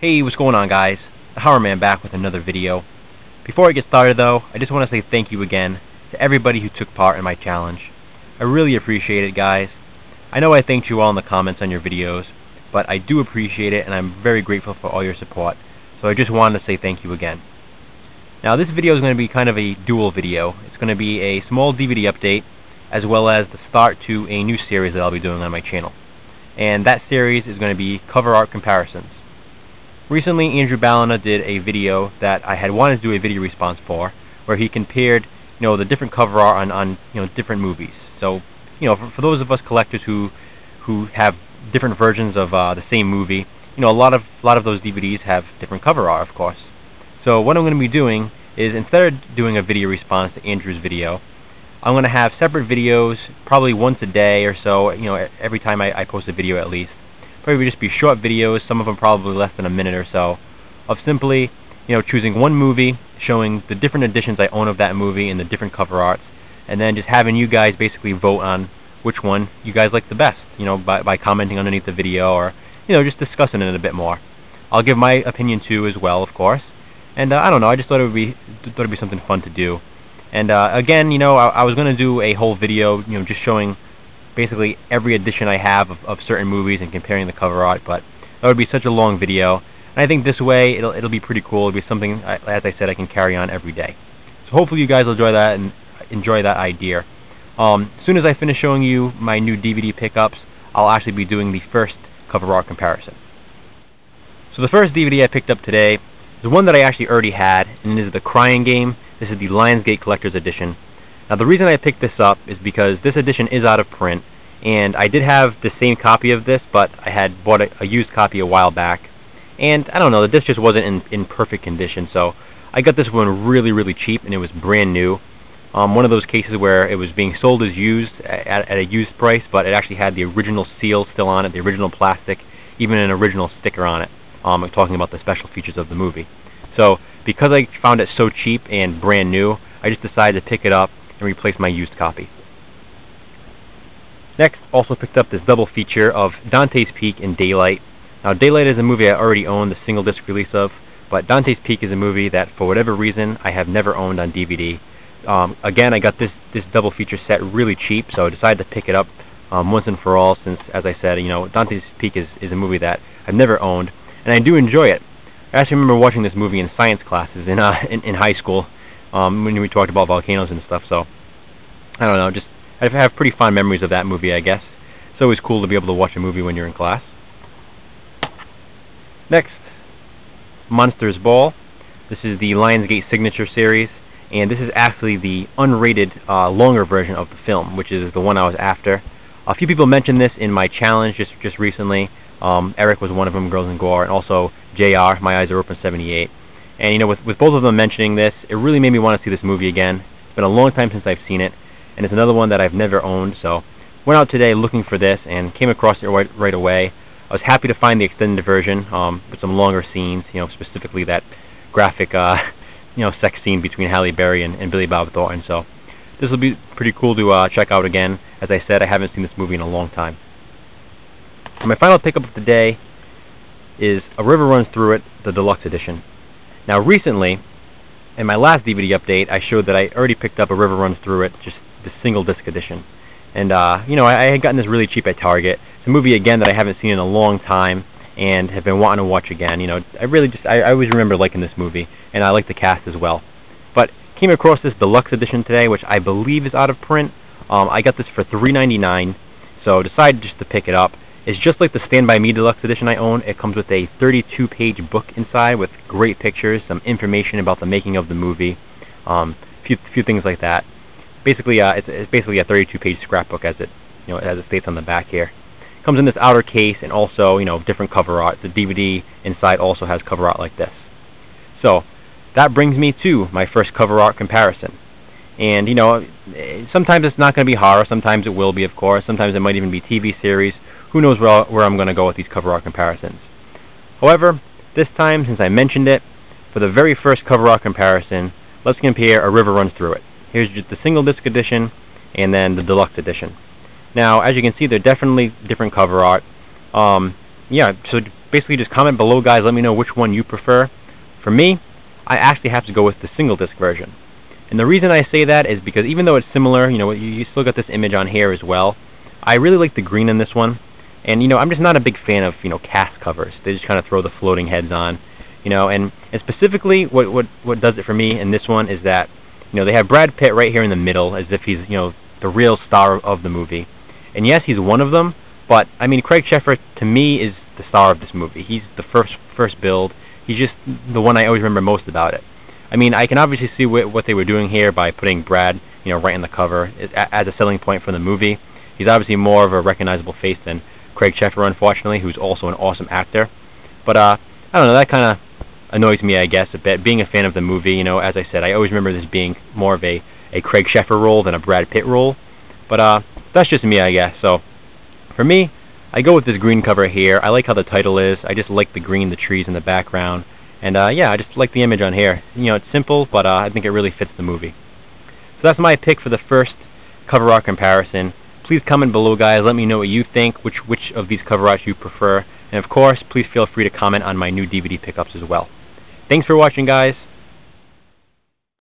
Hey, what's going on, guys? TheH0RRORman back with another video. Before I get started though, I just want to say thank you again to everybody who took part in my challenge. I really appreciate it, guys. I know I thanked you all in the comments on your videos, but I do appreciate it and I'm very grateful for all your support. So I just wanted to say thank you again. Now this video is going to be kind of a dual video. It's going to be a small DVD update as well as the start to a new series that I'll be doing on my channel. And that series is going to be cover art comparisons. Recently, Andrew Ballina did a video that I had wanted to do a video response for, where he compared, the different cover art on different movies. So, for those of us collectors who have different versions of the same movie, a lot of those DVDs have different cover art, of course. So what I'm going to be doing is, instead of doing a video response to Andrew's video, I'm going to have separate videos, probably once a day or so, every time I post a video at least. Probably just be short videos, some of them probably less than a minute or so, of simply, choosing one movie, showing the different editions I own of that movie and the different cover arts, and then just having you guys basically vote on which one you guys like the best, by commenting underneath the video or, just discussing it a bit more. I'll give my opinion too as well, of course. And I don't know, I just thought it'd be something fun to do. And again, I was going to do a whole video, just showing basically every edition I have of certain movies and comparing the cover art, but that would be such a long video. And I think this way it'll be pretty cool. It'll be something, as I said, I can carry on every day. So hopefully you guys will enjoy that and enjoy that idea. As soon as I finish showing you my new DVD pickups, I'll actually be doing the first cover art comparison. So the first DVD I picked up today is one that I actually already had, and it is The Crying Game. This is the Lionsgate Collector's Edition. Now the reason I picked this up is because this edition is out of print, and I did have the same copy of this, but I had bought a used copy a while back, and I don't know, the disc just wasn't in perfect condition, so I got this one really cheap, and it was brand new. One of those cases where it was being sold as used at a used price, but it actually had the original seal still on it, the original plastic, even an original sticker on it. I'm talking about the special features of the movie. So because I found it so cheap and brand new, I just decided to pick it up and replace my used copy. Next, also picked up this double feature of Dante's Peak and Daylight. Now Daylight is a movie I already own the single disc release of, but Dante's Peak is a movie that for whatever reason I have never owned on DVD. Again, I got this double feature set really cheap, so I decided to pick it up once and for all, since, as I said, Dante's Peak is a movie that I've never owned, and I do enjoy it. I actually remember watching this movie in science classes in high school, when we talked about volcanoes and stuff, so I don't know, just I have pretty fond memories of that movie, I guess. It's always cool to be able to watch a movie when you're in class. Next, Monsters Ball. This is the Lionsgate Signature Series, and this is actually the unrated, longer version of the film, which is the one I was after. A few people mentioned this in my challenge just recently. Eric was one of them, Girls and Gore, and also JR, My Eyes Are Open 78. And with both of them mentioning this, it really made me want to see this movie again. It's been a long time since I've seen it, and it's another one that I've never owned, so went out today looking for this and came across it right away. I was happy to find the extended version with some longer scenes, specifically that graphic sex scene between Halle Berry and Billy Bob Thornton. So this will be pretty cool to check out again. As I said, I haven't seen this movie in a long time. And my final pickup of the day is A River Runs Through It, the Deluxe Edition. Now recently, in my last DVD update, I showed that I already picked up A River Runs Through It, just the single disc edition. And I had gotten this really cheap at Target. It's a movie again that I haven't seen in a long time and have been wanting to watch again. I always remember liking this movie, and I like the cast as well. But came across this deluxe edition today, which I believe is out of print. I got this for $3.99, so decided just to pick it up. It's just like the Stand By Me deluxe edition I own. It comes with a 32-page book inside with great pictures, some information about the making of the movie, few things like that. Basically, it's basically a 32-page scrapbook, as it states on the back here. Comes in this outer case and also different cover art. The DVD inside also has cover art like this. So that brings me to my first cover art comparison. And sometimes it's not going to be horror. Sometimes it will be, of course. Sometimes it might even be TV series. Who knows where I'm going to go with these cover art comparisons. However, this time, since I mentioned it, for the very first cover art comparison, let's compare A River Runs Through It. Here's just the single disc edition and then the deluxe edition. Now, as you can see, they're definitely different cover art. Yeah, so basically just comment below, guys. Let me know which one you prefer. For me, I actually have to go with the single disc version. And the reason I say that is because even though it's similar, you still got this image on here as well. I really like the green in this one. And, I'm just not a big fan of, cast covers. They just kind of throw the floating heads on. And specifically what does it for me in this one is that, they have Brad Pitt right here in the middle as if he's, the real star of the movie. And yes, he's one of them, but, I mean, Craig Sheffer, to me, is the star of this movie. He's the first build. He's just the one I always remember most about it. I mean, I can obviously see what they were doing here by putting Brad, right in the cover as a selling point for the movie. He's obviously more of a recognizable face than Craig Sheffer, unfortunately, who's also an awesome actor. But, I don't know, that kind of annoys me, I guess, a bit. Being a fan of the movie, as I said, I always remember this being more of a Craig Sheffer role than a Brad Pitt role. But, that's just me, I guess. So, for me, I go with this green cover here. I like how the title is. I just like the green, the trees in the background. And, yeah, I just like the image on here. It's simple, but I think it really fits the movie. So that's my pick for the first cover art comparison. Please comment below, guys. Let me know what you think, which of these cover arts you prefer. And, of course, please feel free to comment on my new DVD pickups as well. Thanks for watching, guys.